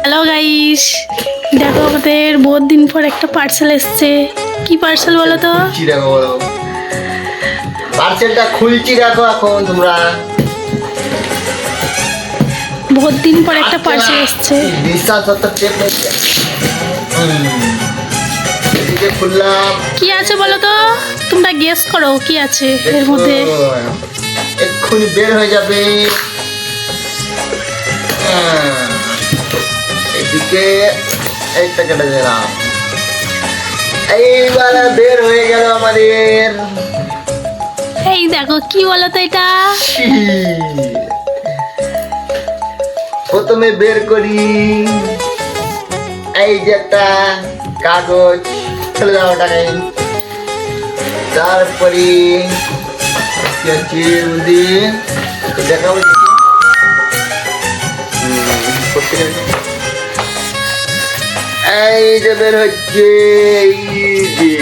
Hello guys, দেখো আমাদের বহুত দিন পর একটা পার্সেল এসছে। কি পার্সেল বলো তো? খুলছি দেখো, বলো পার্সেলটা খুলছি দেখো এখন তোমরা। বহুত দিন পর একটা পার্সেল এসছে। বিশাল সত্তর টেপ নিচ্ছে। এদিকে খুললাম। কি আছে বলো তো? তোমরা গেস করো কি আছে এর মধ্যে। এক্ষুনি বের হয়ে যাবে। এদিকে একটা কেটে দিলাম। এইবার বের হয়ে গেল আমাদের। এই দেখো কি বলো তো এটা? প্রথমে বের করি এই যে একটা কাগজ, ফেলে দাও ওটাকে। তারপরে কি আছে দেখাবো। এই যে বের হচ্ছে, এই যে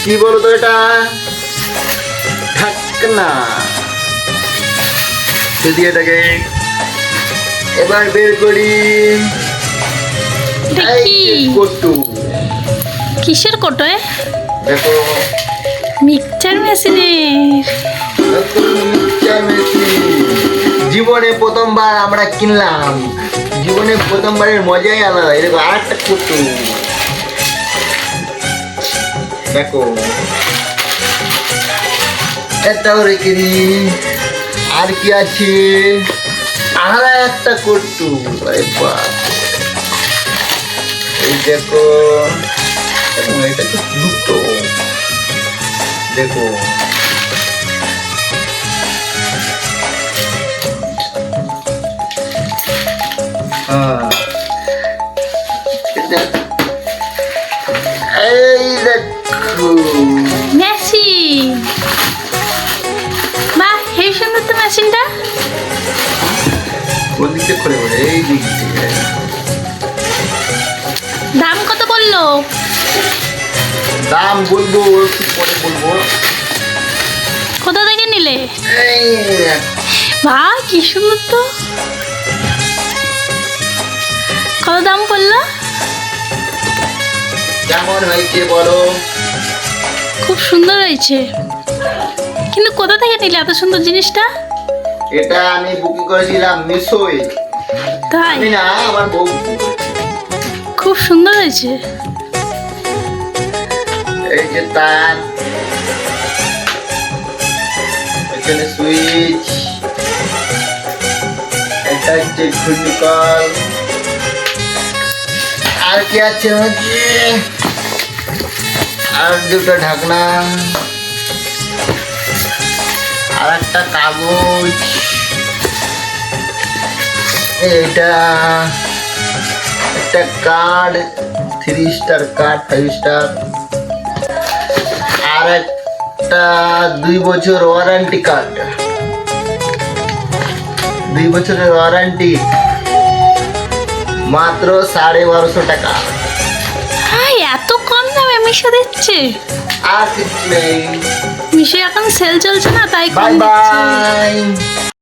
কি বলতো এটা, ঢাকনা। যদি এটাকে এবার বের করি। দেখি কটু, কিসের কোটো? দেখো মিক্সচার মেশিনের। Mixture machine. জীবনে প্রথমবার আমরা কিনলাম, জীবনে প্রথমবারের মজাই আলাদা। এরকম আর একটা কটু দেখো, এটাও রেখে দিই। আর কি আছে? আর একটা কটু। আরে বাপ, এই দেখো, এবং এটা তো দুটো দেখো। এই দেখো মেশিন। বাহ, হেবি সুন্দর তো মেশিনটা। কোন দিক থেকে করে বলে? এই দিক থেকে। দাম কত বললো? দাম বলবো একটু পরে বলবো। কোথা থেকে নিলে? এই বাহ, কি সুন্দর তো। কত দাম পড়লো? কেমন হয়েছে বলো? খুব সুন্দর হয়েছে, কিন্তু কোথা থেকে নিলে এত সুন্দর জিনিসটা? এটা আমি বুকিং করেছিলাম মিশোয়। তাই? আমি না, আমার বউ বুকিং করেছে। খুব সুন্দর হয়েছে। এই যে তার, এখানে সুইচ, এটা হচ্ছে ঘূর্ণিকল। আর কি আছে? হচ্ছে আর দুটো ঢাকনা, আর একটা কাগজ। এটা একটা কার্ড, 3 স্টার কার্ড, 5 স্টার। আর একটা 2 বছর ওয়ারেন্টি কার্ড, 2 বছরের ওয়ারেন্টি, মাত্র 1250 টাকা। হাই, এত কম দামে মিশো দিচ্ছে। আর কিছু নেই। মিশো এখন সেল চলছে না, তাই কম বাই দিচ্ছে। বাই।